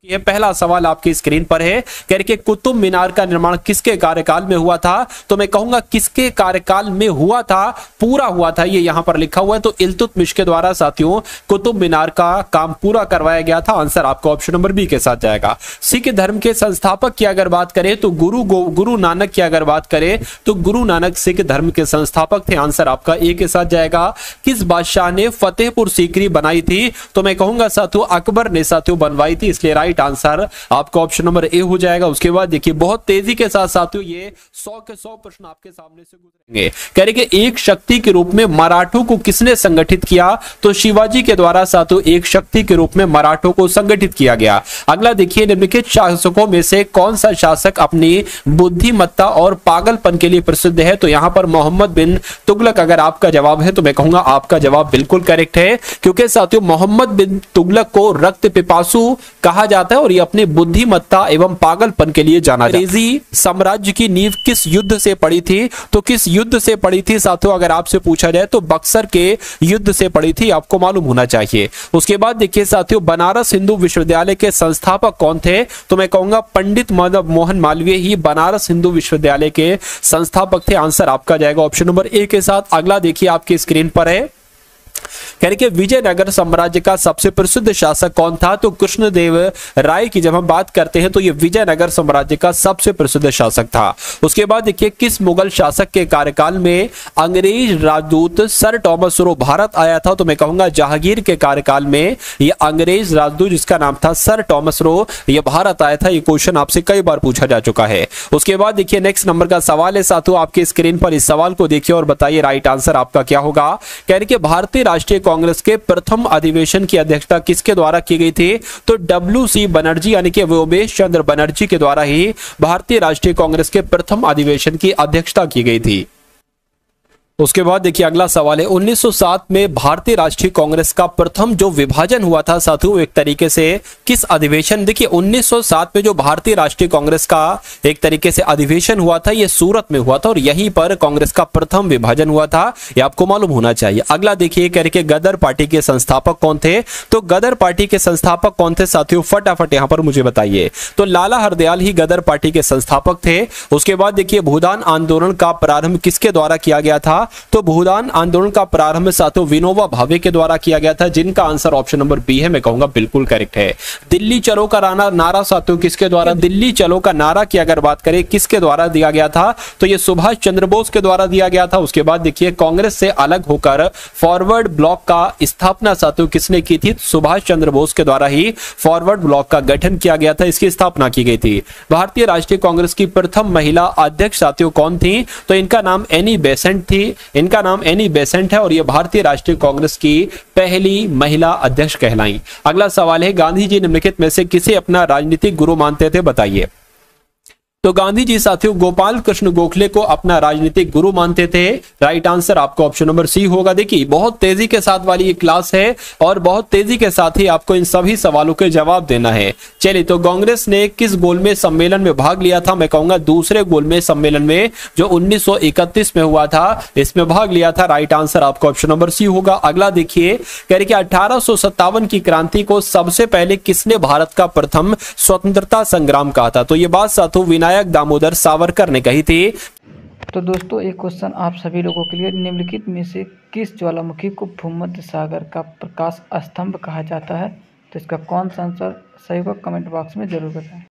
ये पहला सवाल आपकी स्क्रीन पर है, कह रहे कि कुतुब मीनार का निर्माण किसके कार्यकाल में हुआ था? तो मैं कहूंगा किसके कार्यकाल में हुआ था, पूरा हुआ था, ये यहां पर लिखा हुआ है। तो इल्तुतमिश के द्वारा साथियों कुतुब मीनार का काम पूरा करवाया गया था। आंसर आपका ऑप्शन नंबर बी के साथ जाएगा। सिख धर्म के संस्थापक की अगर बात करें तो गुरु नानक की अगर बात करें तो गुरु नानक सिख धर्म के संस्थापक थे। आंसर आपका ए के साथ जाएगा। किस बादशाह ने फतेहपुर सीकरी बनाई थी? तो मैं कहूंगा साथियों अकबर ने साथियों बनवाई थी, इसलिए राइट आंसर आपका ऑप्शन नंबर ए हो जाएगा। उसके बाद देखिए बहुत तेजी के साथ साथियों ये 100 के 100 प्रश्न आपके सामने से गुजरेंगे। कह रहे कि एक शक्ति के रूप में मराठों को किसने संगठित किया? तो शिवाजी के द्वारा साथियों एक शक्ति के रूप में मराठों को संगठित किया गया। अगला देखिए निम्नलिखित शासकों में से कौन सा शासक अपनी बुद्धिमत्ता और पागलपन के लिए प्रसिद्ध है? तो यहां पर मोहम्मद बिन तुगलक अगर आपका जवाब है तो मैं कहूंगा आपका जवाब बिल्कुल करेक्ट है, क्योंकि साथियों मोहम्मद बिन तुगलक को रक्त पिपासु कहा जाता है और ये अपनी बुद्धिमत्ता एवं पागलपन के लिए जाना जाता है। अंग्रेजी साम्राज्य की नींव किस युद्ध से पड़ी थी? तो किस युद्ध से पड़ी थी साथियों अगर आपसे पूछा जाए तो बक्सर के युद्ध से पड़ी थी, आपको मालूम होना चाहिए। उसके बाद देखिए साथियों बनारस हिंदू विश्वविद्यालय के संस्थापक कौन थे? तो मैं कहूंगा पंडित मदन मोहन मालवीय ही बनारस हिंदू विश्वविद्यालय के संस्थापक थे। आंसर आपका जाएगा ऑप्शन नंबर ए के साथ। अगला देखिए आपकी स्क्रीन पर है, कह रहे कि विजयनगर साम्राज्य का सबसे प्रसिद्ध शासक कौन था? तो कृष्णदेव राय की जब हम बात करते हैं तो ये विजयनगर साम्राज्य का सबसे प्रसिद्ध शासक था। उसके बाद देखिए किस मुगल शासक के कार्यकाल में अंग्रेज राजदूत सर टॉमस रो भारत आया था? तो मैं कहूंगा जहांगीर के कार्यकाल में ये अंग्रेज राजदूत जिसका नाम था सर टॉमस रो ये भारत आया था। ये क्वेश्चन आपसे कई बार पूछा जा चुका है। उसके बाद देखिए नेक्स्ट नंबर का सवाल है साथियों आपकी स्क्रीन पर, इस सवाल को देखिए और बताइए राइट आंसर आपका क्या होगा। कह रहे कि भारतीय राष्ट्रीय कांग्रेस के प्रथम अधिवेशन की अध्यक्षता किसके द्वारा की गई थी? तो WC बनर्जी यानी कि व्योमेश चंद्र बनर्जी के द्वारा ही भारतीय राष्ट्रीय कांग्रेस के प्रथम अधिवेशन की अध्यक्षता की गई थी। उसके बाद देखिए अगला सवाल है 1907 में भारतीय राष्ट्रीय कांग्रेस का प्रथम जो विभाजन हुआ था साथियों एक तरीके से किस अधिवेशन? देखिए 1907 में जो भारतीय राष्ट्रीय कांग्रेस का एक तरीके से अधिवेशन हुआ था ये सूरत में हुआ था और यहीं पर कांग्रेस का प्रथम विभाजन हुआ था, ये आपको मालूम होना चाहिए। अगला देखिए कह रहे कि गदर पार्टी के संस्थापक कौन थे? तो गदर पार्टी के संस्थापक कौन थे साथियों फटाफट यहां पर मुझे बताइए। तो लाला हरदयाल ही गदर पार्टी के संस्थापक थे। उसके बाद देखिए भूदान आंदोलन का प्रारंभ किसके द्वारा किया गया था? तो भूदान आंदोलन का प्रारंभ साथियों विनोबा भावे के द्वारा किया गया था, जिनका आंसर ऑप्शन नंबर बी है, मैं कहूंगा बिल्कुल करेक्ट है। दिल्ली चलो का नारा साथियों किसके द्वारा? दिल्ली चलो का नारा की अगर बात करें किसके द्वारा दिया गया था? तो ये सुभाष चंद्र बोस के द्वारा दिया गया था। उसके बाद देखिए कांग्रेस से अलग होकर फॉरवर्ड ब्लॉक का स्थापना साथियों किसने की थी? सुभाष चंद्र बोस के द्वारा ही फॉरवर्ड ब्लॉक का गठन किया गया था, इसकी स्थापना की गई थी। भारतीय राष्ट्रीय कांग्रेस की प्रथम महिला अध्यक्ष साथियों कौन थी? तो इनका नाम एनी बेसेंट थी। इनका नाम एनी बेसेंट है और यह भारतीय राष्ट्रीय कांग्रेस की पहली महिला अध्यक्ष कहलाई। अगला सवाल है गांधी जी निम्नलिखित में से किसे अपना राजनीतिक गुरु मानते थे? बताइए। तो गांधी जी साथियों गोपाल कृष्ण गोखले को अपना राजनीतिक गुरु मानते थे। राइट आंसर आपको ऑप्शन नंबर सी होगा। देखिए बहुत तेजी के साथ वाली ये क्लास है और बहुत तेजी के साथ ही आपको इन सभी सवालों के जवाब देना है। चलिए तो कांग्रेस ने किस गोलमेज सम्मेलन में भाग लिया था? मैं कहूंगा दूसरे गोलमेज सम्मेलन में जो 1931 में हुआ था इसमें भाग लिया था। राइट आंसर आपको ऑप्शन नंबर सी होगा। अगला देखिए कह रहे कि 1857 की क्रांति को सबसे पहले किसने भारत का प्रथम स्वतंत्रता संग्राम कहा था? तो ये बात साथियों विनायक दामोदर सावरकर ने कही थी। तो दोस्तों एक क्वेश्चन आप सभी लोगों के लिए, निम्नलिखित में से किस ज्वालामुखी को भूमध्य सागर का प्रकाश स्तंभ कहा जाता है? तो इसका कौन सा आंसर सही होगा कमेंट बॉक्स में जरूर बताएं।